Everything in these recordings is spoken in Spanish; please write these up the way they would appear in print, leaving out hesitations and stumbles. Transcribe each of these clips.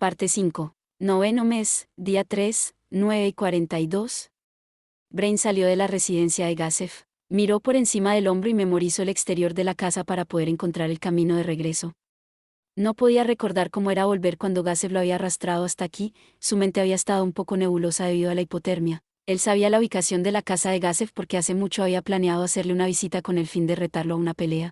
Parte 5. Noveno mes, día 3, 9:42. Brain salió de la residencia de Gazef. Miró por encima del hombro y memorizó el exterior de la casa para poder encontrar el camino de regreso. No podía recordar cómo era volver cuando Gazef lo había arrastrado hasta aquí, su mente había estado un poco nebulosa debido a la hipotermia. Él sabía la ubicación de la casa de Gazef porque hace mucho había planeado hacerle una visita con el fin de retarlo a una pelea.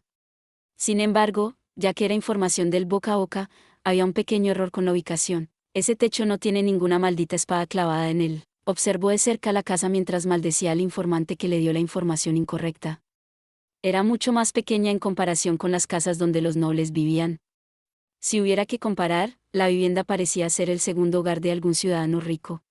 Sin embargo, ya que era información del boca a boca, había un pequeño error con la ubicación. Ese techo no tiene ninguna maldita espada clavada en él. Observó de cerca la casa mientras maldecía al informante que le dio la información incorrecta. Era mucho más pequeña en comparación con las casas donde los nobles vivían. Si hubiera que comparar, la vivienda parecía ser el segundo hogar de algún ciudadano rico.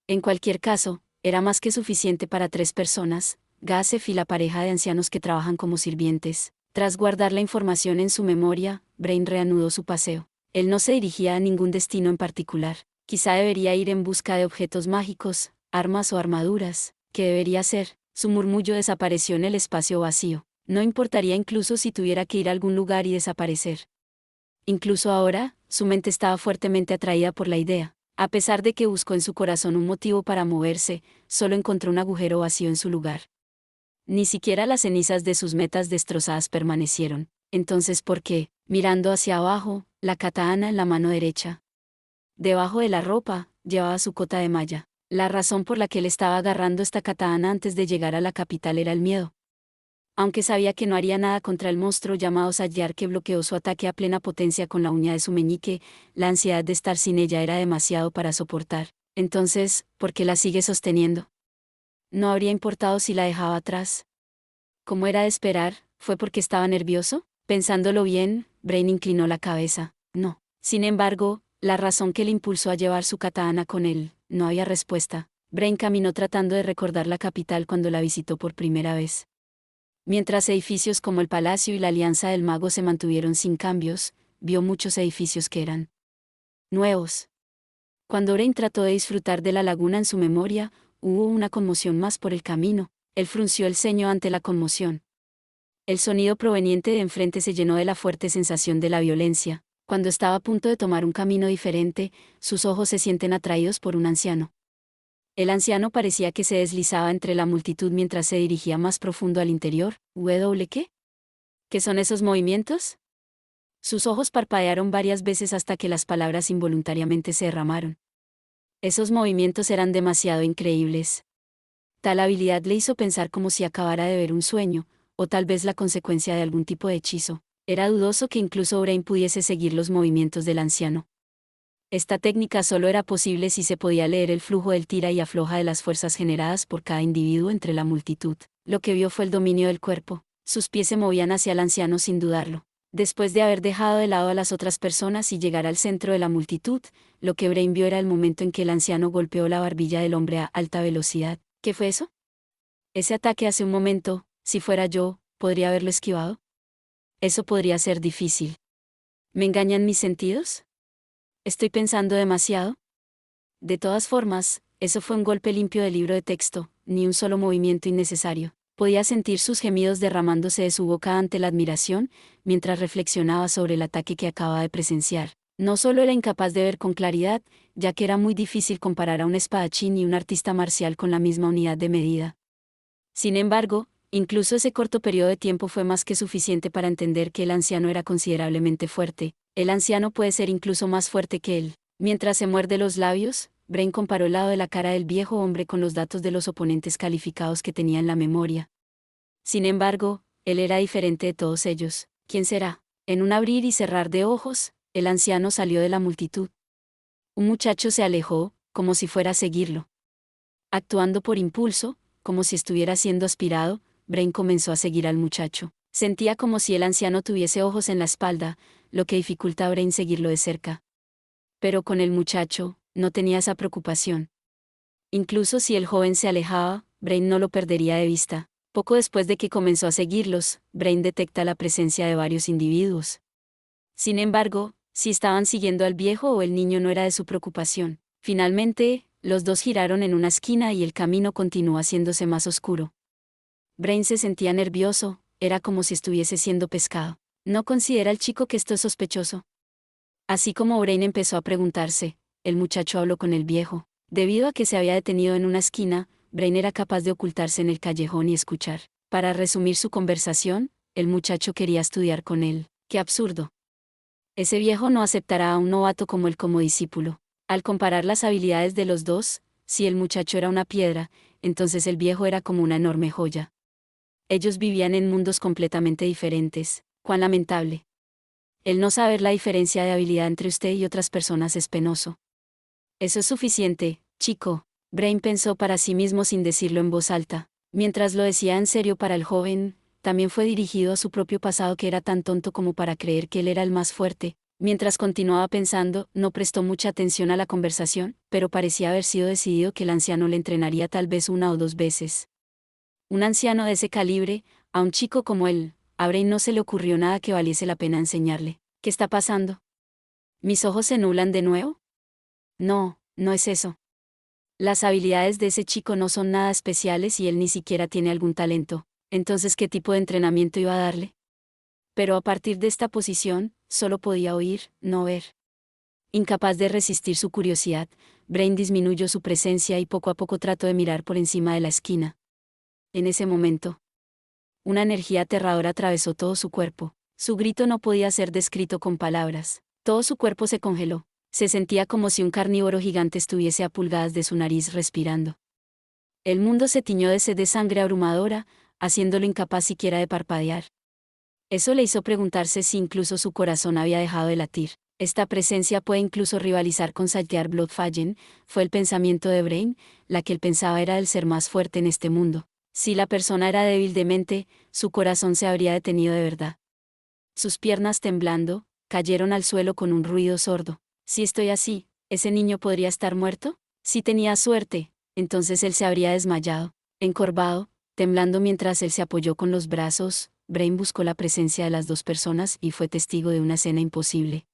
En cualquier caso, era más que suficiente para 3 personas, Gazef y la pareja de ancianos que trabajan como sirvientes. Tras guardar la información en su memoria, Brain reanudó su paseo. Él no se dirigía a ningún destino en particular. Quizá debería ir en busca de objetos mágicos, armas o armaduras. ¿Qué debería hacer? Su murmullo desapareció en el espacio vacío. No importaría incluso si tuviera que ir a algún lugar y desaparecer. Incluso ahora, su mente estaba fuertemente atraída por la idea. A pesar de que buscó en su corazón un motivo para moverse, solo encontró un agujero vacío en su lugar. Ni siquiera las cenizas de sus metas destrozadas permanecieron. Entonces, ¿por qué? Mirando hacia abajo, la katana en la mano derecha. Debajo de la ropa, llevaba su cota de malla. La razón por la que él estaba agarrando esta katana antes de llegar a la capital era el miedo. Aunque sabía que no haría nada contra el monstruo llamado Sayar que bloqueó su ataque a plena potencia con la uña de su meñique, la ansiedad de estar sin ella era demasiado para soportar. Entonces, ¿por qué la sigue sosteniendo? No habría importado si la dejaba atrás. Como era de esperar, ¿fue porque estaba nervioso? Pensándolo bien, Brain inclinó la cabeza. No. Sin embargo, la razón que le impulsó a llevar su katana con él, no había respuesta. Brain caminó tratando de recordar la capital cuando la visitó por primera vez. Mientras edificios como el Palacio y la Alianza del Mago se mantuvieron sin cambios, vio muchos edificios que eran nuevos. Cuando Brain trató de disfrutar de la laguna en su memoria, hubo una conmoción más por el camino. Él frunció el ceño ante la conmoción. El sonido proveniente de enfrente se llenó de la fuerte sensación de la violencia. Cuando estaba a punto de tomar un camino diferente, sus ojos se sienten atraídos por un anciano. El anciano parecía que se deslizaba entre la multitud mientras se dirigía más profundo al interior. ¿Qué? ¿Qué son esos movimientos? Sus ojos parpadearon varias veces hasta que las palabras involuntariamente se derramaron. Esos movimientos eran demasiado increíbles. Tal habilidad le hizo pensar como si acabara de ver un sueño, o tal vez la consecuencia de algún tipo de hechizo. Era dudoso que incluso Brain pudiese seguir los movimientos del anciano. Esta técnica solo era posible si se podía leer el flujo del tira y afloja de las fuerzas generadas por cada individuo entre la multitud. Lo que vio fue el dominio del cuerpo. Sus pies se movían hacia el anciano sin dudarlo. Después de haber dejado de lado a las otras personas y llegar al centro de la multitud, lo que Brain vio era el momento en que el anciano golpeó la barbilla del hombre a alta velocidad. ¿Qué fue eso? Ese ataque hace un momento, si fuera yo, ¿podría haberlo esquivado? Eso podría ser difícil. ¿Me engañan mis sentidos? ¿Estoy pensando demasiado? De todas formas, eso fue un golpe limpio del libro de texto, ni un solo movimiento innecesario. Podía sentir sus gemidos derramándose de su boca ante la admiración, mientras reflexionaba sobre el ataque que acaba de presenciar. No solo era incapaz de ver con claridad, ya que era muy difícil comparar a un espadachín y un artista marcial con la misma unidad de medida. Sin embargo, incluso ese corto periodo de tiempo fue más que suficiente para entender que el anciano era considerablemente fuerte. El anciano puede ser incluso más fuerte que él. Mientras se muerde los labios, Brain comparó el lado de la cara del viejo hombre con los datos de los oponentes calificados que tenía en la memoria. Sin embargo, él era diferente de todos ellos. ¿Quién será? En un abrir y cerrar de ojos, el anciano salió de la multitud. Un muchacho se alejó, como si fuera a seguirlo. Actuando por impulso, como si estuviera siendo aspirado, Brain comenzó a seguir al muchacho. Sentía como si el anciano tuviese ojos en la espalda, lo que dificulta a Brain seguirlo de cerca. Pero con el muchacho, no tenía esa preocupación. Incluso si el joven se alejaba, Brain no lo perdería de vista. Poco después de que comenzó a seguirlos, Brain detecta la presencia de varios individuos. Sin embargo, si estaban siguiendo al viejo o el niño no era de su preocupación. Finalmente, los dos giraron en una esquina y el camino continuó haciéndose más oscuro. Brain se sentía nervioso, era como si estuviese siendo pescado. ¿No considera el chico que esto es sospechoso? Así como Brain empezó a preguntarse, el muchacho habló con el viejo. Debido a que se había detenido en una esquina, Brain era capaz de ocultarse en el callejón y escuchar. Para resumir su conversación, el muchacho quería estudiar con él. ¡Qué absurdo! Ese viejo no aceptará a un novato como él como discípulo. Al comparar las habilidades de los dos, si el muchacho era una piedra, entonces el viejo era como una enorme joya. Ellos vivían en mundos completamente diferentes. ¡Cuán lamentable! El no saber la diferencia de habilidad entre usted y otras personas es penoso. Eso es suficiente, chico. Brain pensó para sí mismo sin decirlo en voz alta. Mientras lo decía en serio para el joven, también fue dirigido a su propio pasado que era tan tonto como para creer que él era el más fuerte. Mientras continuaba pensando, no prestó mucha atención a la conversación, pero parecía haber sido decidido que el anciano le entrenaría tal vez 1 o 2 veces. Un anciano de ese calibre, a un chico como él, a Brain no se le ocurrió nada que valiese la pena enseñarle. ¿Qué está pasando? ¿Mis ojos se nublan de nuevo? No, no es eso. Las habilidades de ese chico no son nada especiales y él ni siquiera tiene algún talento. Entonces, ¿qué tipo de entrenamiento iba a darle? Pero a partir de esta posición, solo podía oír, no ver. Incapaz de resistir su curiosidad, Brain disminuyó su presencia y poco a poco trató de mirar por encima de la esquina. En ese momento, una energía aterradora atravesó todo su cuerpo. Su grito no podía ser descrito con palabras. Todo su cuerpo se congeló. Se sentía como si un carnívoro gigante estuviese a pulgadas de su nariz respirando. El mundo se tiñó de sed de sangre abrumadora, haciéndolo incapaz siquiera de parpadear. Eso le hizo preguntarse si incluso su corazón había dejado de latir. Esta presencia puede incluso rivalizar con Saltear Bloodfallen, fue el pensamiento de Brain, la que él pensaba era el ser más fuerte en este mundo. Si la persona era débil de mente, su corazón se habría detenido de verdad. Sus piernas temblando, cayeron al suelo con un ruido sordo. Si estoy así, ¿ese niño podría estar muerto? Si tenía suerte, entonces él se habría desmayado. Encorvado, temblando mientras él se apoyó con los brazos, Brain buscó la presencia de las dos personas y fue testigo de una escena imposible.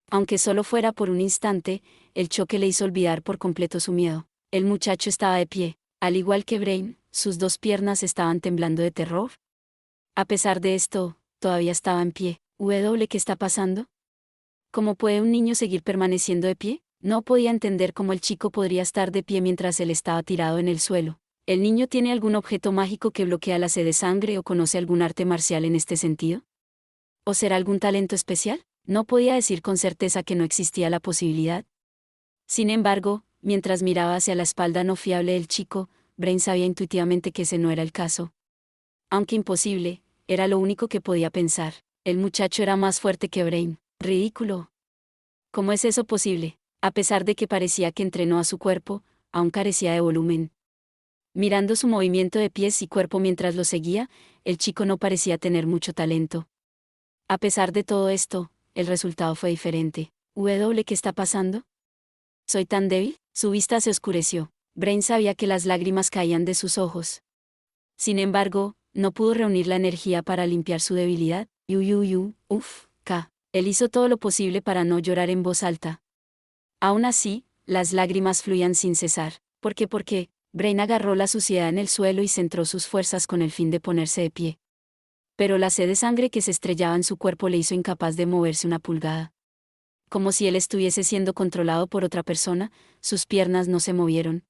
Aunque solo fuera por un instante, el choque le hizo olvidar por completo su miedo. El muchacho estaba de pie. Al igual que Brain, sus dos piernas estaban temblando de terror. A pesar de esto, todavía estaba en pie. ¿Qué está pasando? ¿Cómo puede un niño seguir permaneciendo de pie? No podía entender cómo el chico podría estar de pie mientras él estaba tirado en el suelo. ¿El niño tiene algún objeto mágico que bloquea la sed de sangre o conoce algún arte marcial en este sentido? ¿O será algún talento especial? No podía decir con certeza que no existía la posibilidad. Sin embargo, mientras miraba hacia la espalda no fiable del chico, Brain sabía intuitivamente que ese no era el caso. Aunque imposible, era lo único que podía pensar. El muchacho era más fuerte que Brain. Ridículo. ¿Cómo es eso posible? A pesar de que parecía que entrenó a su cuerpo, aún carecía de volumen. Mirando su movimiento de pies y cuerpo mientras lo seguía, el chico no parecía tener mucho talento. A pesar de todo esto, el resultado fue diferente. ¿Qué está pasando? ¿Soy tan débil? Su vista se oscureció. Brain sabía que las lágrimas caían de sus ojos. Sin embargo, no pudo reunir la energía para limpiar su debilidad. Él hizo todo lo posible para no llorar en voz alta. Aún así, las lágrimas fluían sin cesar. ¿Por qué? Brain agarró la suciedad en el suelo y centró sus fuerzas con el fin de ponerse de pie. Pero la sed de sangre que se estrellaba en su cuerpo le hizo incapaz de moverse una pulgada. Como si él estuviese siendo controlado por otra persona, sus piernas no se movieron.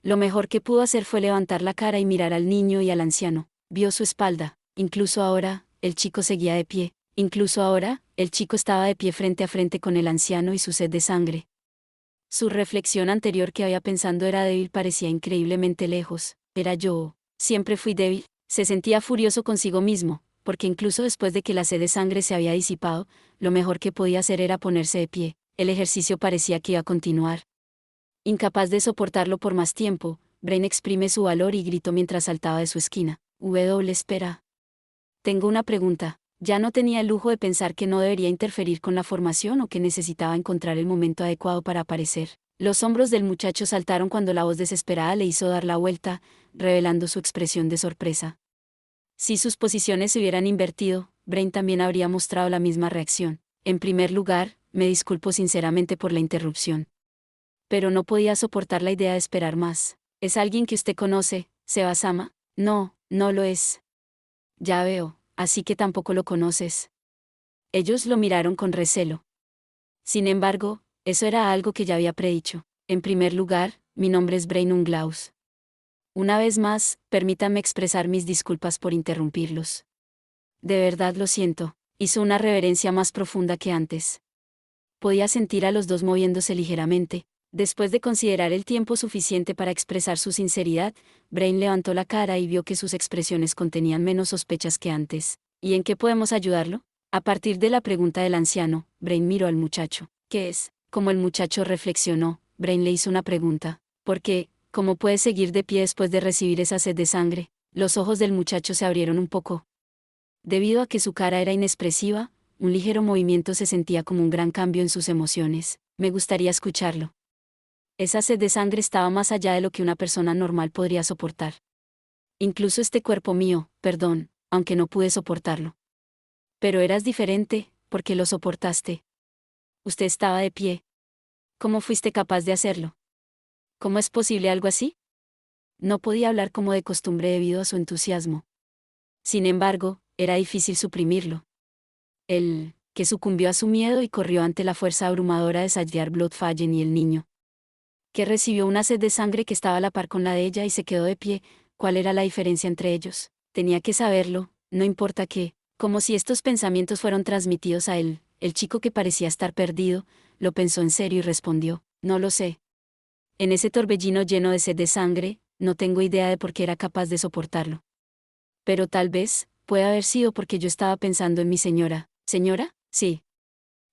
Lo mejor que pudo hacer fue levantar la cara y mirar al niño y al anciano. Vio su espalda. Incluso ahora, el chico seguía de pie. Incluso ahora, el chico estaba de pie frente a frente con el anciano y su sed de sangre. Su reflexión anterior que había pensando era débil parecía increíblemente lejos. Era yo. Siempre fui débil. Se sentía furioso consigo mismo, porque incluso después de que la sed de sangre se había disipado, lo mejor que podía hacer era ponerse de pie. El ejercicio parecía que iba a continuar. Incapaz de soportarlo por más tiempo, Brain exprime su valor y gritó mientras saltaba de su esquina. Espera. Tengo una pregunta. Ya no tenía el lujo de pensar que no debería interferir con la formación o que necesitaba encontrar el momento adecuado para aparecer. Los hombros del muchacho saltaron cuando la voz desesperada le hizo dar la vuelta, revelando su expresión de sorpresa. Si sus posiciones se hubieran invertido, Brain también habría mostrado la misma reacción. En primer lugar, me disculpo sinceramente por la interrupción. Pero no podía soportar la idea de esperar más. ¿Es alguien que usted conoce, Seba-sama? No, no lo es. Ya veo, así que tampoco lo conoces. Ellos lo miraron con recelo. Sin embargo, eso era algo que ya había predicho. En primer lugar, mi nombre es Brain Unglaus. Una vez más, permítanme expresar mis disculpas por interrumpirlos. De verdad lo siento, hizo una reverencia más profunda que antes. Podía sentir a los dos moviéndose ligeramente. Después de considerar el tiempo suficiente para expresar su sinceridad, Brain levantó la cara y vio que sus expresiones contenían menos sospechas que antes. ¿Y en qué podemos ayudarlo? A partir de la pregunta del anciano, Brain miró al muchacho. ¿Qué es? Como el muchacho reflexionó, Brain le hizo una pregunta. ¿Por qué? ¿Cómo puede seguir de pie después de recibir esa sed de sangre? Los ojos del muchacho se abrieron un poco. Debido a que su cara era inexpresiva, un ligero movimiento se sentía como un gran cambio en sus emociones. Me gustaría escucharlo. Esa sed de sangre estaba más allá de lo que una persona normal podría soportar. Incluso este cuerpo mío, perdón, aunque no pude soportarlo. Pero eras diferente, porque lo soportaste. Usted estaba de pie. ¿Cómo fuiste capaz de hacerlo? ¿Cómo es posible algo así? No podía hablar como de costumbre debido a su entusiasmo. Sin embargo, era difícil suprimirlo. Él, que sucumbió a su miedo y corrió ante la fuerza abrumadora de Sajdar Bloodfallen y el niño, que recibió una sed de sangre que estaba a la par con la de ella y se quedó de pie. ¿Cuál era la diferencia entre ellos? Tenía que saberlo, no importa qué, como si estos pensamientos fueron transmitidos a él. El chico, que parecía estar perdido, lo pensó en serio y respondió, no lo sé. En ese torbellino lleno de sed de sangre, no tengo idea de por qué era capaz de soportarlo. Pero tal vez, puede haber sido porque yo estaba pensando en mi señora. ¿Señora? Sí.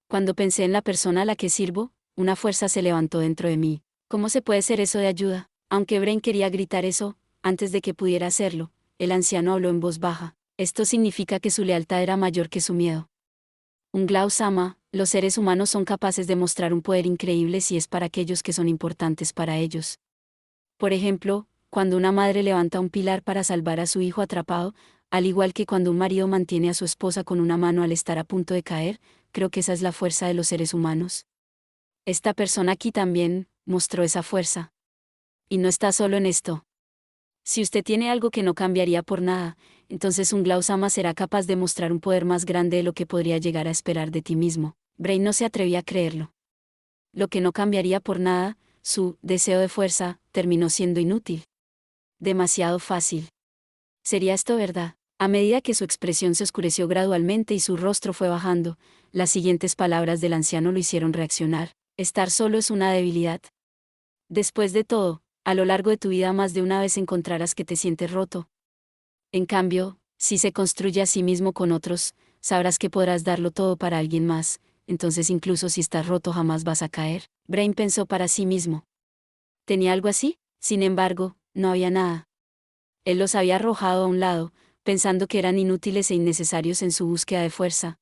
Cuando pensé en la persona a la que sirvo, una fuerza se levantó dentro de mí. ¿Cómo se puede ser eso de ayuda? Aunque Brain quería gritar eso, antes de que pudiera hacerlo, el anciano habló en voz baja. Esto significa que su lealtad era mayor que su miedo. Unglaus ama, los seres humanos son capaces de mostrar un poder increíble si es para aquellos que son importantes para ellos. Por ejemplo, cuando una madre levanta un pilar para salvar a su hijo atrapado, al igual que cuando un marido mantiene a su esposa con una mano al estar a punto de caer, creo que esa es la fuerza de los seres humanos. Esta persona aquí también mostró esa fuerza. Y no está solo en esto. Si usted tiene algo que no cambiaría por nada, entonces Unglaus ama será capaz de mostrar un poder más grande de lo que podría llegar a esperar de ti mismo. Brain no se atrevía a creerlo. Lo que no cambiaría por nada, su deseo de fuerza, terminó siendo inútil. Demasiado fácil. ¿Sería esto verdad? A medida que su expresión se oscureció gradualmente y su rostro fue bajando, las siguientes palabras del anciano lo hicieron reaccionar. Estar solo es una debilidad. Después de todo, a lo largo de tu vida más de una vez encontrarás que te sientes roto. En cambio, si se construye a sí mismo con otros, sabrás que podrás darlo todo para alguien más, entonces incluso si estás roto jamás vas a caer. Brain pensó para sí mismo. ¿Tenía algo así? Sin embargo, no había nada. Él los había arrojado a un lado, pensando que eran inútiles e innecesarios en su búsqueda de fuerza.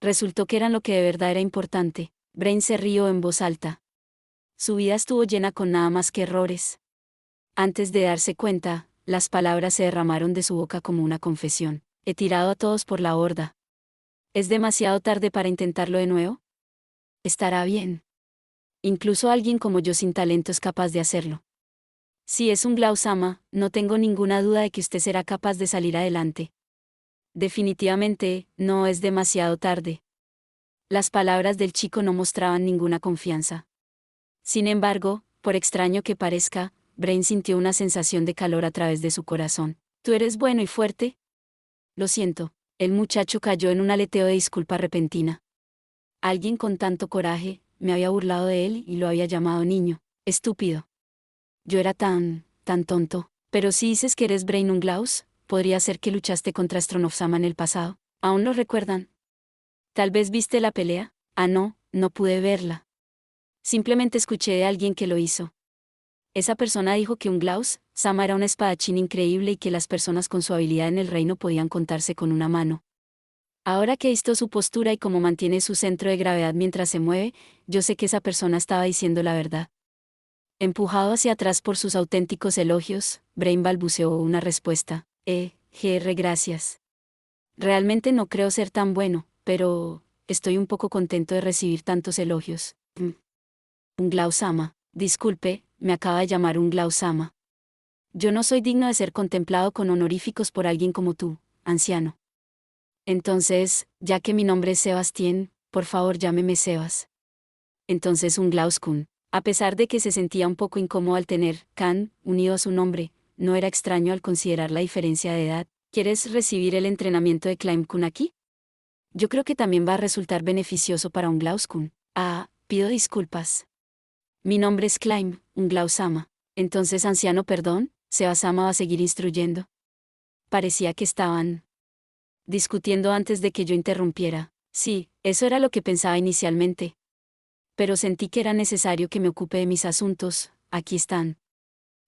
Resultó que eran lo que de verdad era importante. Brain se rió en voz alta. Su vida estuvo llena con nada más que errores. Antes de darse cuenta, las palabras se derramaron de su boca como una confesión. He tirado a todos por la borda. ¿Es demasiado tarde para intentarlo de nuevo? Estará bien. Incluso alguien como yo sin talento es capaz de hacerlo. Si es Unglaus ama, no tengo ninguna duda de que usted será capaz de salir adelante. Definitivamente, no es demasiado tarde. Las palabras del chico no mostraban ninguna confianza. Sin embargo, por extraño que parezca, Brain sintió una sensación de calor a través de su corazón. ¿Tú eres bueno y fuerte? Lo siento. El muchacho cayó en un aleteo de disculpa repentina. Alguien con tanto coraje, me había burlado de él y lo había llamado niño. Estúpido. Yo era tan tonto. Pero si dices que eres Brain Unglaus, podría ser que luchaste contra Stronovsama en el pasado. ¿Aún lo recuerdan? ¿Tal vez viste la pelea? Ah, no, no pude verla. Simplemente escuché de alguien que lo hizo. Esa persona dijo que Unglaus Sama era un espadachín increíble y que las personas con su habilidad en el reino podían contarse con una mano. Ahora que he visto su postura y cómo mantiene su centro de gravedad mientras se mueve, yo sé que esa persona estaba diciendo la verdad. Empujado hacia atrás por sus auténticos elogios, Brain balbuceó una respuesta. Gracias. Realmente no creo ser tan bueno, pero estoy un poco contento de recibir tantos elogios. Unglaus ama. Disculpe, me acaba de llamar Unglaus ama. Yo no soy digno de ser contemplado con honoríficos por alguien como tú, anciano. Entonces, ya que mi nombre es Sebastián, por favor llámeme Sebas. entonces un Glauskun. A pesar de que se sentía un poco incómodo al tener Khan unido a su nombre, no era extraño al considerar la diferencia de edad. ¿Quieres recibir el entrenamiento de Climb Kun aquí? Yo creo que también va a resultar beneficioso para un Glauskun. Ah, pido disculpas. Mi nombre es Climb, un Glausama. Entonces, anciano, perdón, Sebasama va a seguir instruyendo. Parecía que estaban discutiendo antes de que yo interrumpiera. Sí, eso era lo que pensaba inicialmente. Pero sentí que era necesario que me ocupe de mis asuntos. Aquí están.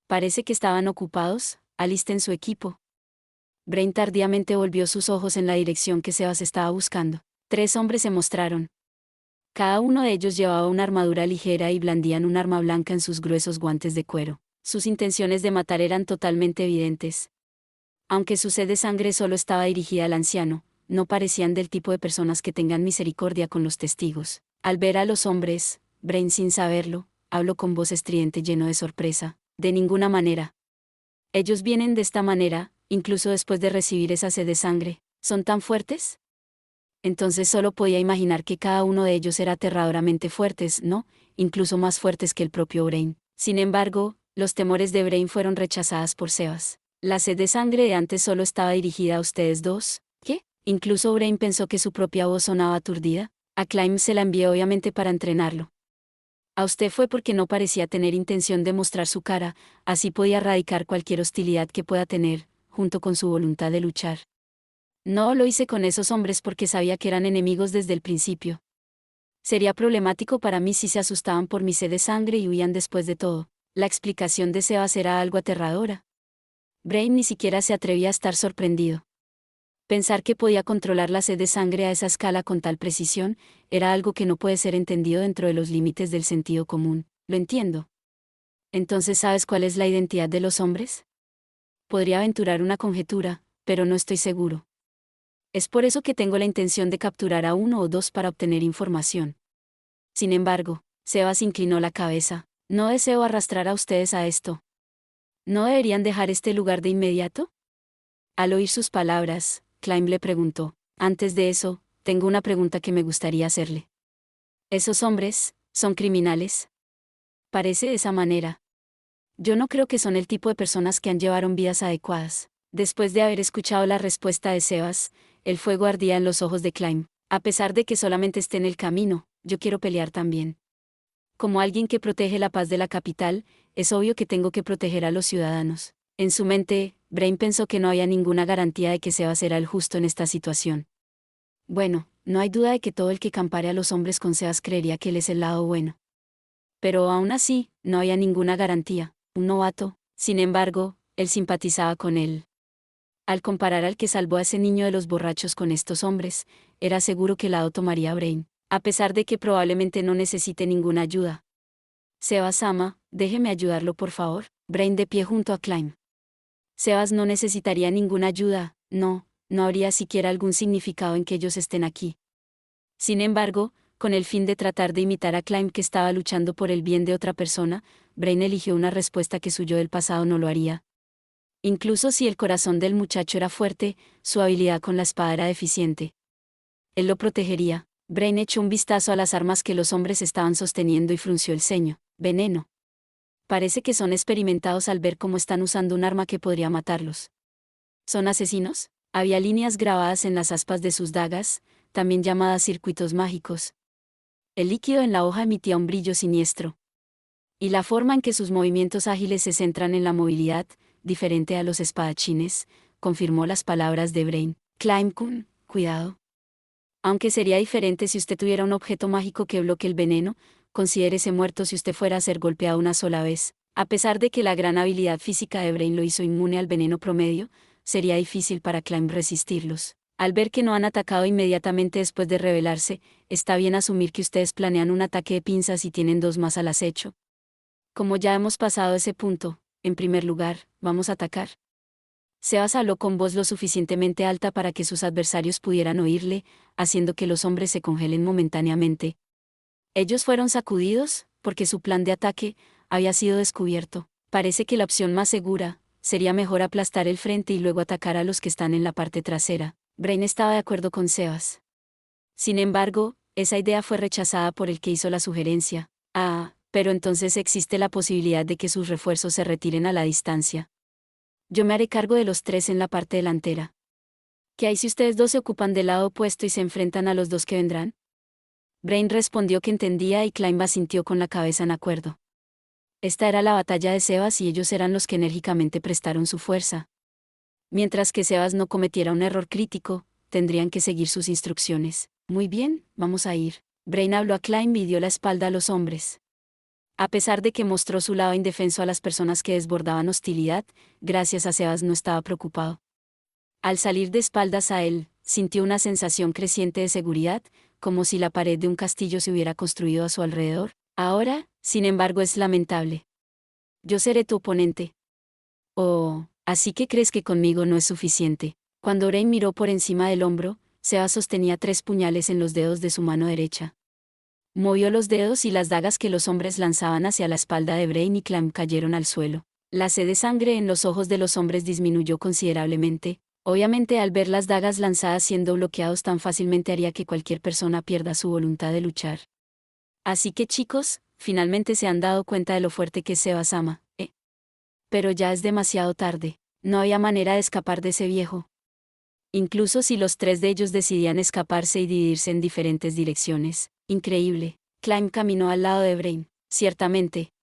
Parece que estaban ocupados. Alisten su equipo. Brain tardíamente volvió sus ojos en la dirección que Sebas estaba buscando. 3 hombres se mostraron. Cada uno de ellos llevaba una armadura ligera y blandían un arma blanca en sus gruesos guantes de cuero. Sus intenciones de matar eran totalmente evidentes. Aunque su sed de sangre solo estaba dirigida al anciano, no parecían del tipo de personas que tengan misericordia con los testigos. Al ver a los hombres, Brain sin saberlo, habló con voz estridente lleno de sorpresa. De ninguna manera. Ellos vienen de esta manera, incluso después de recibir esa sed de sangre. ¿Son tan fuertes? Entonces solo podía imaginar que cada uno de ellos era aterradoramente fuertes, ¿no? Incluso más fuertes que el propio Brain. Sin embargo, los temores de Brain fueron rechazadas por Sebas. La sed de sangre de antes solo estaba dirigida a ustedes dos. ¿Qué? Incluso Brain pensó que su propia voz sonaba aturdida. A Climb se la envió obviamente para entrenarlo. A usted fue porque no parecía tener intención de mostrar su cara, así podía erradicar cualquier hostilidad que pueda tener, junto con su voluntad de luchar. No lo hice con esos hombres porque sabía que eran enemigos desde el principio. Sería problemático para mí si se asustaban por mi sed de sangre y huían después de todo. La explicación de Sebas era algo aterradora. Brain ni siquiera se atrevía a estar sorprendido. Pensar que podía controlar la sed de sangre a esa escala con tal precisión, era algo que no puede ser entendido dentro de los límites del sentido común. Lo entiendo. Entonces, ¿sabes cuál es la identidad de los hombres? Podría aventurar una conjetura, pero no estoy seguro. Es por eso que tengo la intención de capturar a 1 o 2 para obtener información. Sin embargo, Sebas inclinó la cabeza. No deseo arrastrar a ustedes a esto. ¿No deberían dejar este lugar de inmediato? Al oír sus palabras, Climb le preguntó. Antes de eso, tengo una pregunta que me gustaría hacerle. ¿Esos hombres son criminales? Parece de esa manera. Yo no creo que son el tipo de personas que han llevado vidas adecuadas. Después de haber escuchado la respuesta de Sebas, el fuego ardía en los ojos de Climb. A pesar de que solamente esté en el camino, yo quiero pelear también. Como alguien que protege la paz de la capital, es obvio que tengo que proteger a los ciudadanos. En su mente, Brain pensó que no había ninguna garantía de que Sebas era el justo en esta situación. Bueno, no hay duda de que todo el que compare a los hombres con Sebas creería que él es el lado bueno. Pero aún así, no había ninguna garantía. Un novato, sin embargo, él simpatizaba con él. Al comparar al que salvó a ese niño de los borrachos con estos hombres, era seguro que el lado tomaría a Brain, a pesar de que probablemente no necesite ninguna ayuda. Sebas-sama, déjeme ayudarlo por favor. Brain de pie junto a Climb. Sebas no necesitaría ninguna ayuda, no habría siquiera algún significado en que ellos estén aquí. Sin embargo, con el fin de tratar de imitar a Climb que estaba luchando por el bien de otra persona, Brain eligió una respuesta que su yo del pasado no lo haría. Incluso si el corazón del muchacho era fuerte, su habilidad con la espada era deficiente. Él lo protegería. Brain echó un vistazo a las armas que los hombres estaban sosteniendo y frunció el ceño. Veneno. Parece que son experimentados al ver cómo están usando un arma que podría matarlos. ¿Son asesinos? Había líneas grabadas en las aspas de sus dagas, también llamadas circuitos mágicos. El líquido en la hoja emitía un brillo siniestro. Y la forma en que sus movimientos ágiles se centran en la movilidad, diferente a los espadachines, confirmó las palabras de Brain. Climb-kun, cuidado. Aunque sería diferente si usted tuviera un objeto mágico que bloquee el veneno, considérese muerto si usted fuera a ser golpeado una sola vez. A pesar de que la gran habilidad física de Brain lo hizo inmune al veneno promedio, sería difícil para Climb resistirlos. Al ver que no han atacado inmediatamente después de rebelarse, está bien asumir que ustedes planean un ataque de pinzas y tienen 2 más al acecho. Como ya hemos pasado ese punto, en primer lugar, vamos a atacar. Sebas habló con voz lo suficientemente alta para que sus adversarios pudieran oírle, haciendo que los hombres se congelen momentáneamente. Ellos fueron sacudidos, porque su plan de ataque había sido descubierto. Parece que la opción más segura sería mejor aplastar el frente y luego atacar a los que están en la parte trasera. Brain estaba de acuerdo con Sebas. Sin embargo, Esa idea fue rechazada por el que hizo la sugerencia. Ah, pero entonces existe la posibilidad de que sus refuerzos se retiren a la distancia. Yo me haré cargo de los 3 en la parte delantera. ¿Qué hay si ustedes 2 se ocupan del lado opuesto y se enfrentan a los 2 que vendrán? Brain respondió que entendía y Klein asintió con la cabeza en acuerdo. Esta era la batalla de Sebas y ellos eran los que enérgicamente prestaron su fuerza. Mientras que Sebas no cometiera un error crítico, tendrían que seguir sus instrucciones. Muy bien, vamos a ir. Brain habló a Klein y dio la espalda a los hombres. A pesar de que mostró su lado indefenso a las personas que desbordaban hostilidad, gracias a Sebas no estaba preocupado. Al salir de espaldas a él, sintió una sensación creciente de seguridad, como si la pared de un castillo se hubiera construido a su alrededor. Ahora, sin embargo, es lamentable. Yo seré tu oponente. Oh, así que crees que conmigo no es suficiente. Cuando Brain miró por encima del hombro, Sebas sostenía 3 puñales en los dedos de su mano derecha. Movió los dedos y las dagas que los hombres lanzaban hacia la espalda de Brain y Clam cayeron al suelo. La sed de sangre en los ojos de los hombres disminuyó considerablemente. Obviamente, al ver las dagas lanzadas siendo bloqueados tan fácilmente haría que cualquier persona pierda su voluntad de luchar. Así que chicos, finalmente se han dado cuenta de lo fuerte que es Sebas-sama, ¿eh? Pero ya es demasiado tarde. No había manera de escapar de ese viejo. Incluso si los 3 de ellos decidían escaparse y dividirse en diferentes direcciones. Increíble. Klein caminó al lado de Brain. Ciertamente.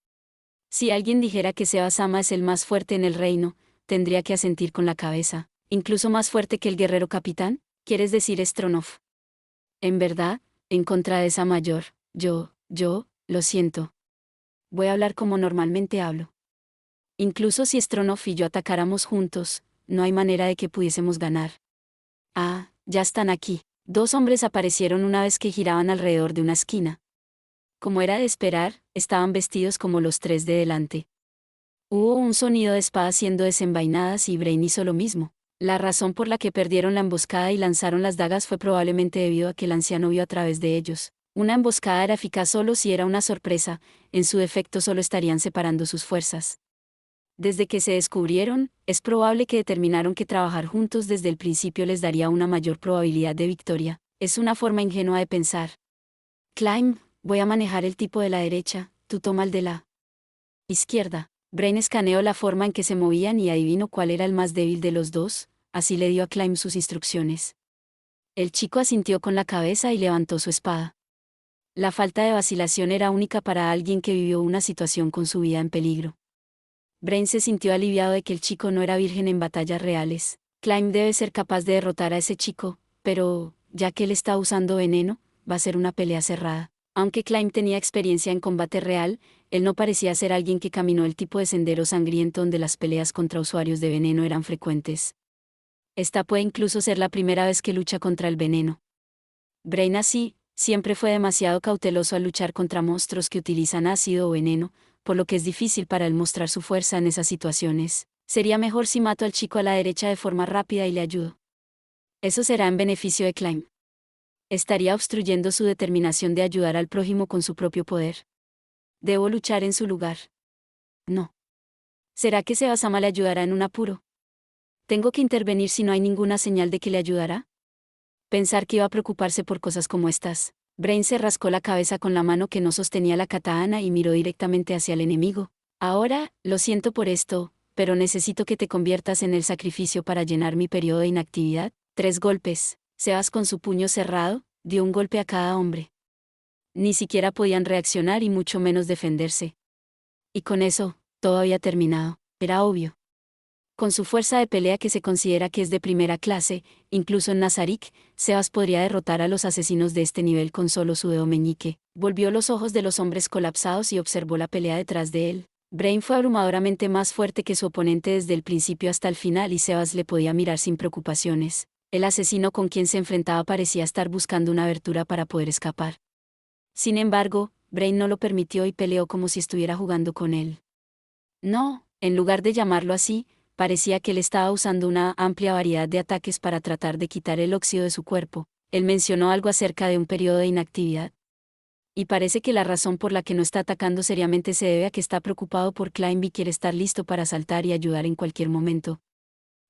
Si alguien dijera que Sebas-sama es el más fuerte en el reino, tendría que asentir con la cabeza. Incluso más fuerte que el guerrero capitán, ¿quieres decir Stronov? En verdad, en contra de esa mayor, lo siento. Voy a hablar como normalmente hablo. Incluso si Stronov y yo atacáramos juntos, no hay manera de que pudiésemos ganar. Ah, ya están aquí. 2 hombres aparecieron una vez que giraban alrededor de una esquina. Como era de esperar, estaban vestidos como los 3 de delante. Hubo un sonido de espadas siendo desenvainadas y Brain hizo lo mismo. La razón por la que perdieron la emboscada y lanzaron las dagas fue probablemente debido a que el anciano vio a través de ellos. Una emboscada era eficaz solo si era una sorpresa, en su defecto solo estarían separando sus fuerzas. Desde que se descubrieron, es probable que determinaron que trabajar juntos desde el principio les daría una mayor probabilidad de victoria. Es una forma ingenua de pensar. Climb, voy a manejar el tipo de la derecha, tú toma el de la izquierda. Brain escaneó la forma en que se movían y adivinó cuál era el más débil de los 2, así le dio a Climb sus instrucciones. El chico asintió con la cabeza y levantó su espada. La falta de vacilación era única para alguien que vivió una situación con su vida en peligro. Brain se sintió aliviado de que el chico no era virgen en batallas reales. Climb debe ser capaz de derrotar a ese chico, pero, ya que él está usando veneno, va a ser una pelea cerrada. Aunque Climb tenía experiencia en combate real, él no parecía ser alguien que caminó el tipo de sendero sangriento donde las peleas contra usuarios de veneno eran frecuentes. Esta puede incluso ser la primera vez que lucha contra el veneno. Brain así, siempre fue demasiado cauteloso al luchar contra monstruos que utilizan ácido o veneno, por lo que es difícil para él mostrar su fuerza en esas situaciones. Sería mejor si mato al chico a la derecha de forma rápida y le ayudo. Eso será en beneficio de Climb. Estaría obstruyendo su determinación de ayudar al prójimo con su propio poder. ¿Debo luchar en su lugar? No. ¿Será que Sebas-sama le ayudará en un apuro? ¿Tengo que intervenir si no hay ninguna señal de que le ayudará? Pensar que iba a preocuparse por cosas como estas. Brain se rascó la cabeza con la mano que no sostenía la katana y miró directamente hacia el enemigo. Ahora, lo siento por esto, pero necesito que te conviertas en el sacrificio para llenar mi periodo de inactividad. 3 golpes. Sebas con su puño cerrado, dio un golpe a cada hombre. Ni siquiera podían reaccionar y mucho menos defenderse. Y con eso, todo había terminado. Era obvio. Con su fuerza de pelea que se considera que es de primera clase, incluso en Nazarik, Sebas podría derrotar a los asesinos de este nivel con solo su dedo meñique. Volvió los ojos de los hombres colapsados y observó la pelea detrás de él. Brain fue abrumadoramente más fuerte que su oponente desde el principio hasta el final y Sebas le podía mirar sin preocupaciones. El asesino con quien se enfrentaba parecía estar buscando una abertura para poder escapar. Sin embargo, Brain no lo permitió y peleó como si estuviera jugando con él. No, en lugar de llamarlo así, parecía que él estaba usando una amplia variedad de ataques para tratar de quitar el óxido de su cuerpo. Él mencionó algo acerca de un periodo de inactividad. Y parece que la razón por la que no está atacando seriamente se debe a que está preocupado por Climb y quiere estar listo para saltar y ayudar en cualquier momento.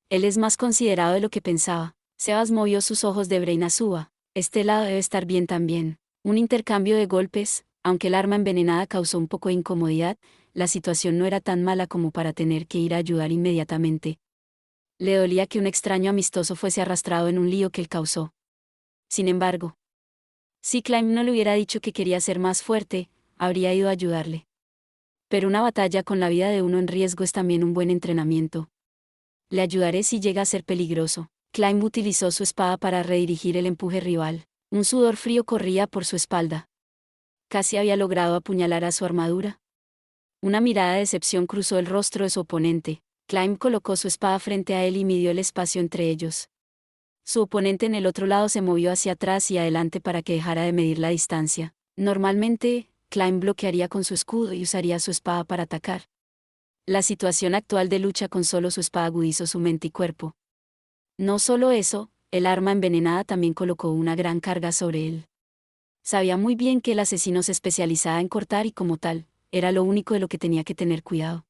Él es más considerado de lo que pensaba. Sebas movió sus ojos de Brain a Suba. Este lado debe estar bien también. Un intercambio de golpes, aunque el arma envenenada causó un poco de incomodidad, la situación no era tan mala como para tener que ir a ayudar inmediatamente. Le dolía que un extraño amistoso fuese arrastrado en un lío que él causó. Sin embargo, si Climb no le hubiera dicho que quería ser más fuerte, habría ido a ayudarle. Pero una batalla con la vida de uno en riesgo es también un buen entrenamiento. Le ayudaré si llega a ser peligroso. Climb utilizó su espada para redirigir el empuje rival. Un sudor frío corría por su espalda. Casi había logrado apuñalar a su armadura. Una mirada de decepción cruzó el rostro de su oponente. Climb colocó su espada frente a él y midió el espacio entre ellos. Su oponente en el otro lado se movió hacia atrás y adelante para que dejara de medir la distancia. Normalmente, Climb bloquearía con su escudo y usaría su espada para atacar. La situación actual de lucha con solo su espada agudizó su mente y cuerpo. No solo eso, el arma envenenada también colocó una gran carga sobre él. Sabía muy bien que el asesino se especializaba en cortar y como tal, era lo único de lo que tenía que tener cuidado.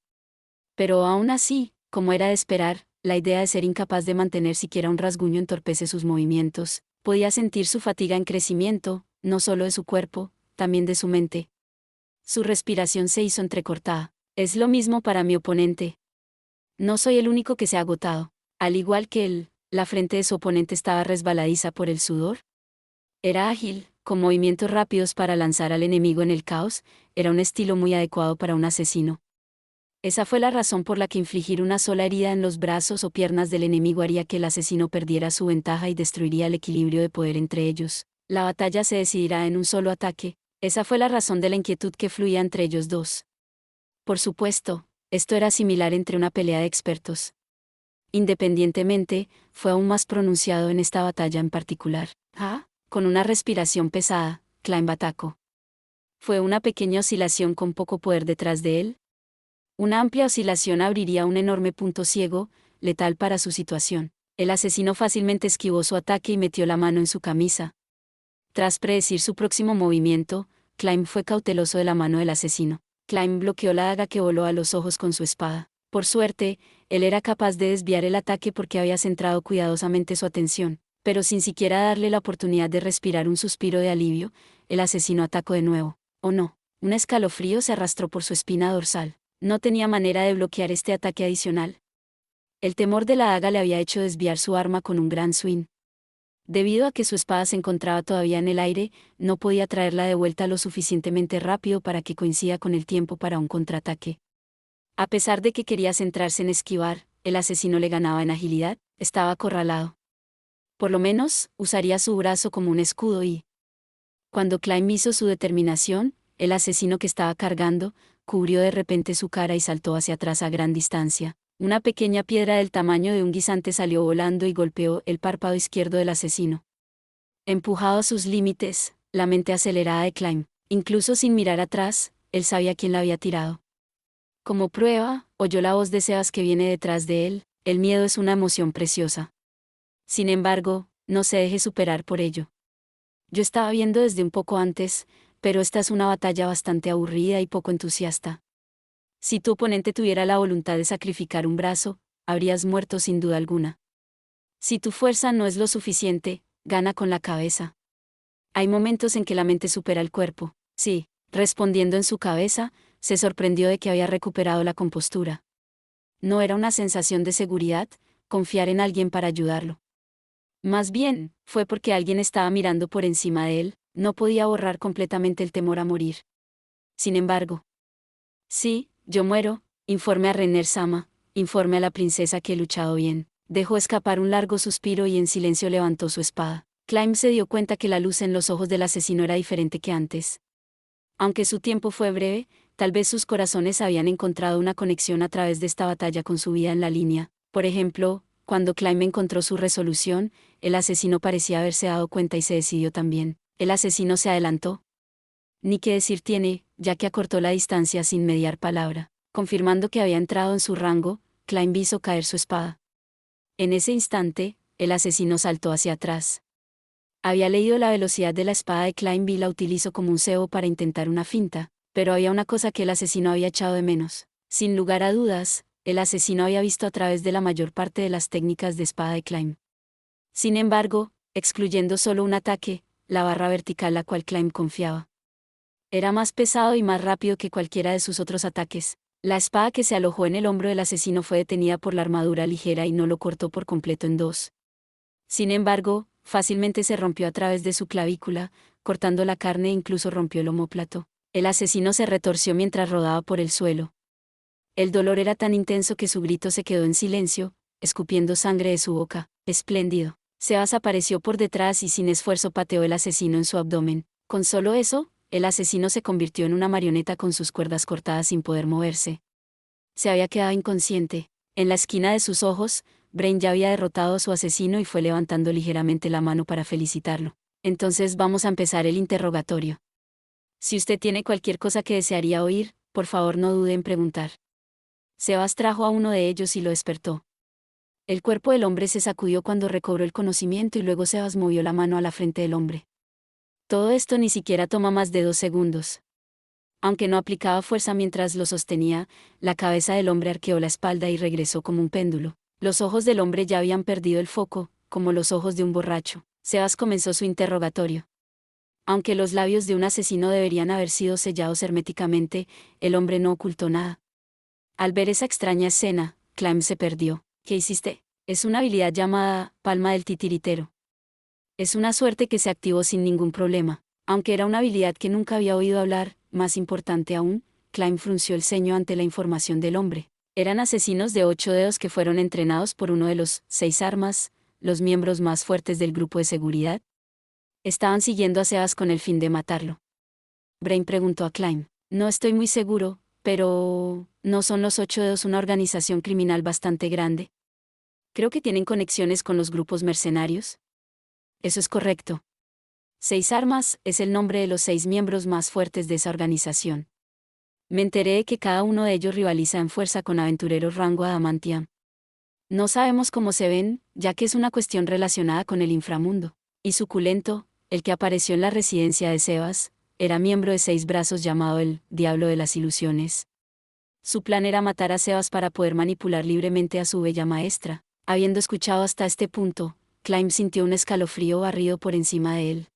Pero aún así, como era de esperar, la idea de ser incapaz de mantener siquiera un rasguño entorpece sus movimientos. Podía sentir su fatiga en crecimiento, no solo de su cuerpo, también de su mente. Su respiración se hizo entrecortada. Es lo mismo para mi oponente. No soy el único que se ha agotado. Al igual que él, la frente de su oponente estaba resbaladiza por el sudor. Era ágil, con movimientos rápidos para lanzar al enemigo en el caos, era un estilo muy adecuado para un asesino. Esa fue la razón por la que infligir una sola herida en los brazos o piernas del enemigo haría que el asesino perdiera su ventaja y destruiría el equilibrio de poder entre ellos. La batalla se decidirá en un solo ataque. Esa fue la razón de la inquietud que fluía entre ellos dos. Por supuesto, esto era similar entre una pelea de expertos. Independientemente, fue aún más pronunciado en esta batalla en particular. Con una respiración pesada, Climb atacó. Fue una pequeña oscilación con poco poder detrás de él. Una amplia oscilación abriría un enorme punto ciego, letal para su situación. El asesino fácilmente esquivó su ataque y metió la mano en su camisa. Tras predecir su próximo movimiento, Climb fue cauteloso de la mano del asesino. Climb bloqueó la daga que voló a los ojos con su espada. Por suerte, él era capaz de desviar el ataque porque había centrado cuidadosamente su atención, pero sin siquiera darle la oportunidad de respirar un suspiro de alivio, el asesino atacó de nuevo. Oh no, un escalofrío se arrastró por su espina dorsal. No tenía manera de bloquear este ataque adicional. El temor de la daga le había hecho desviar su arma con un gran swing. Debido a que su espada se encontraba todavía en el aire, no podía traerla de vuelta lo suficientemente rápido para que coincida con el tiempo para un contraataque. A pesar de que quería centrarse en esquivar, el asesino le ganaba en agilidad, estaba acorralado. Por lo menos, usaría su brazo como un escudo y... Cuando Climb hizo su determinación, el asesino que estaba cargando, cubrió de repente su cara y saltó hacia atrás a gran distancia. Una pequeña piedra del tamaño de un guisante salió volando y golpeó el párpado izquierdo del asesino. Empujado a sus límites, la mente acelerada de Climb, incluso sin mirar atrás, él sabía quién la había tirado. Como prueba, oyó la voz de Sebas que viene detrás de él. El miedo es una emoción preciosa. Sin embargo, no se deje superar por ello. Yo estaba viendo desde un poco antes, pero esta es una batalla bastante aburrida y poco entusiasta. Si tu oponente tuviera la voluntad de sacrificar un brazo, habrías muerto sin duda alguna. Si tu fuerza no es lo suficiente, gana con la cabeza. Hay momentos en que la mente supera el cuerpo. Sí, respondiendo en su cabeza, se sorprendió de que había recuperado la compostura. No era una sensación de seguridad, confiar en alguien para ayudarlo. Más bien, fue porque alguien estaba mirando por encima de él, no podía borrar completamente el temor a morir. Sin embargo, sí, yo muero, informe a Renner Sama, informe a la princesa que he luchado bien. Dejó escapar un largo suspiro y en silencio levantó su espada. Climb se dio cuenta que la luz en los ojos del asesino era diferente que antes. Aunque su tiempo fue breve, tal vez sus corazones habían encontrado una conexión a través de esta batalla con su vida en la línea. Por ejemplo, cuando Climb encontró su resolución, el asesino parecía haberse dado cuenta y se decidió también. El asesino se adelantó. Ni qué decir tiene, ya que acortó la distancia sin mediar palabra. Confirmando que había entrado en su rango, Climb hizo caer su espada. En ese instante, el asesino saltó hacia atrás. Había leído la velocidad de la espada de Climb y la utilizó como un cebo para intentar una finta, pero había una cosa que el asesino había echado de menos. Sin lugar a dudas, el asesino había visto a través de la mayor parte de las técnicas de espada de Climb. Sin embargo, excluyendo solo un ataque, la barra vertical la cual Climb confiaba. Era más pesado y más rápido que cualquiera de sus otros ataques. La espada que se alojó en el hombro del asesino fue detenida por la armadura ligera y no lo cortó por completo en dos. Sin embargo, fácilmente se rompió a través de su clavícula, cortando la carne e incluso rompió el omóplato. El asesino se retorció mientras rodaba por el suelo. El dolor era tan intenso que su grito se quedó en silencio, escupiendo sangre de su boca. Espléndido. Sebas apareció por detrás y sin esfuerzo pateó el asesino en su abdomen. Con solo eso, el asesino se convirtió en una marioneta con sus cuerdas cortadas sin poder moverse. Se había quedado inconsciente. En la esquina de sus ojos, Brain ya había derrotado a su asesino y fue levantando ligeramente la mano para felicitarlo. Entonces vamos a empezar el interrogatorio. Si usted tiene cualquier cosa que desearía oír, por favor no dude en preguntar. Sebas trajo a uno de ellos y lo despertó. El cuerpo del hombre se sacudió cuando recobró el conocimiento y luego Sebas movió la mano a la frente del hombre. Todo esto ni siquiera toma más de 2 segundos. Aunque no aplicaba fuerza mientras lo sostenía, la cabeza del hombre arqueó la espalda y regresó como un péndulo. Los ojos del hombre ya habían perdido el foco, como los ojos de un borracho. Sebas comenzó su interrogatorio. Aunque los labios de un asesino deberían haber sido sellados herméticamente, el hombre no ocultó nada. Al ver esa extraña escena, Climb se perdió. ¿Qué hiciste? Es una habilidad llamada palma del titiritero. Es una suerte que se activó sin ningún problema. Aunque era una habilidad que nunca había oído hablar, más importante aún, Climb frunció el ceño ante la información del hombre. Eran asesinos de 8 dedos que fueron entrenados por uno de los 6 armas, los miembros más fuertes del grupo de seguridad. Estaban siguiendo a Sebas con el fin de matarlo. Brain preguntó a Climb. No estoy muy seguro, pero ¿no son los 8 dedos una organización criminal bastante grande? Creo que tienen conexiones con los grupos mercenarios. Eso es correcto. 6 armas es el nombre de los 6 miembros más fuertes de esa organización. Me enteré de que cada uno de ellos rivaliza en fuerza con aventureros rango Adamantium. No sabemos cómo se ven, ya que es una cuestión relacionada con el inframundo. Y Suculento, el que apareció en la residencia de Sebas, era miembro de 6 brazos llamado el Diablo de las Ilusiones. Su plan era matar a Sebas para poder manipular libremente a su bella maestra. Habiendo escuchado hasta este punto, Climb sintió un escalofrío barrido por encima de él.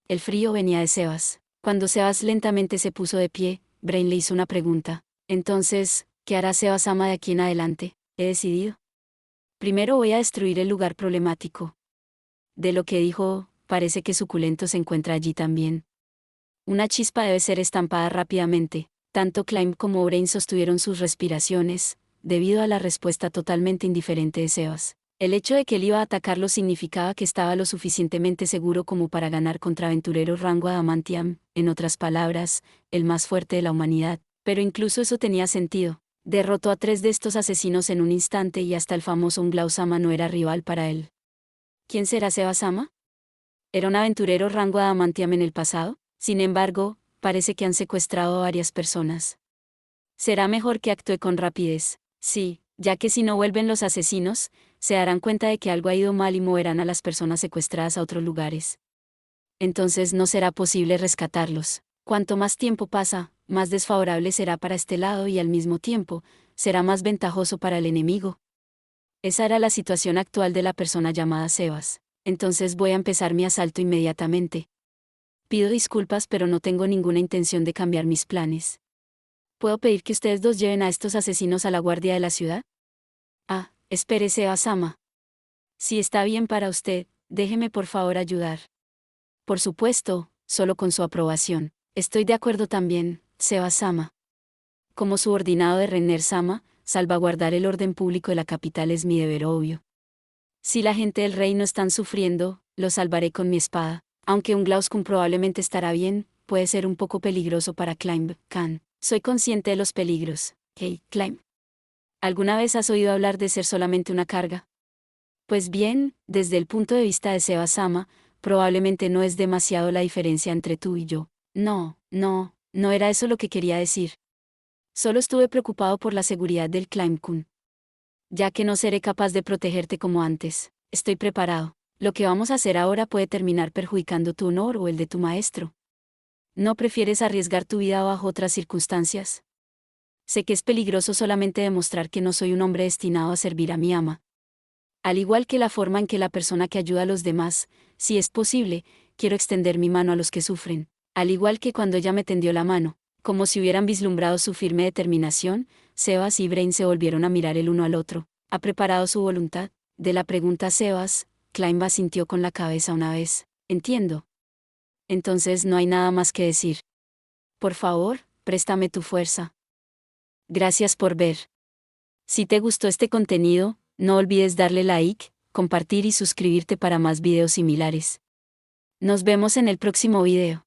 El frío venía de Sebas. Cuando Sebas lentamente se puso de pie, Brain le hizo una pregunta. Entonces, ¿qué hará Sebas-sama de aquí en adelante? He decidido. Primero voy a destruir el lugar problemático. De lo que dijo, parece que Suculento se encuentra allí también. Una chispa debe ser estampada rápidamente. Tanto Climb como Brain sostuvieron sus respiraciones, debido a la respuesta totalmente indiferente de Sebas. El hecho de que él iba a atacarlo significaba que estaba lo suficientemente seguro como para ganar contra aventureros rango Adamantium, en otras palabras, el más fuerte de la humanidad. Pero incluso eso tenía sentido. Derrotó a 3 de estos asesinos en un instante y hasta el famoso Unglaus-sama no era rival para él. ¿Quién será Sebas-sama? ¿Era un aventurero rango Adamantium en el pasado? Sin embargo, parece que han secuestrado a varias personas. Será mejor que actúe con rapidez. Sí, ya que si no vuelven los asesinos, se darán cuenta de que algo ha ido mal y moverán a las personas secuestradas a otros lugares. Entonces no será posible rescatarlos. Cuanto más tiempo pasa, más desfavorable será para este lado y al mismo tiempo, será más ventajoso para el enemigo. Esa era la situación actual de la persona llamada Sebas. Entonces voy a empezar mi asalto inmediatamente. Pido disculpas, pero no tengo ninguna intención de cambiar mis planes. ¿Puedo pedir que ustedes dos lleven a estos asesinos a la guardia de la ciudad? Ah, espere, Sebas-sama. Si está bien para usted, déjeme por favor ayudar. Por supuesto, solo con su aprobación. Estoy de acuerdo también, Sebas-sama. Como subordinado de Renner-sama, salvaguardar el orden público de la capital es mi deber obvio. Si la gente del reino están sufriendo, lo salvaré con mi espada. Aunque un Glauskum probablemente estará bien, puede ser un poco peligroso para Climb, Khan. Soy consciente de los peligros. Hey, Climb. ¿Alguna vez has oído hablar de ser solamente una carga? Pues bien, desde el punto de vista de Sebas-sama, probablemente no es demasiado la diferencia entre tú y yo. No era eso lo que quería decir. Solo estuve preocupado por la seguridad del Climb-kun. Ya que no seré capaz de protegerte como antes, estoy preparado. Lo que vamos a hacer ahora puede terminar perjudicando tu honor o el de tu maestro. ¿No prefieres arriesgar tu vida bajo otras circunstancias? Sé que es peligroso solamente demostrar que no soy un hombre destinado a servir a mi ama. Al igual que la forma en que la persona que ayuda a los demás, si es posible, quiero extender mi mano a los que sufren. Al igual que cuando ella me tendió la mano, como si hubieran vislumbrado su firme determinación, Sebas y Brain se volvieron a mirar el uno al otro. ¿Ha preparado su voluntad? De la pregunta Sebas, Klein asintió con la cabeza una vez. Entiendo. Entonces no hay nada más que decir. Por favor, préstame tu fuerza. Gracias por ver. Si te gustó este contenido, no olvides darle like, compartir y suscribirte para más videos similares. Nos vemos en el próximo video.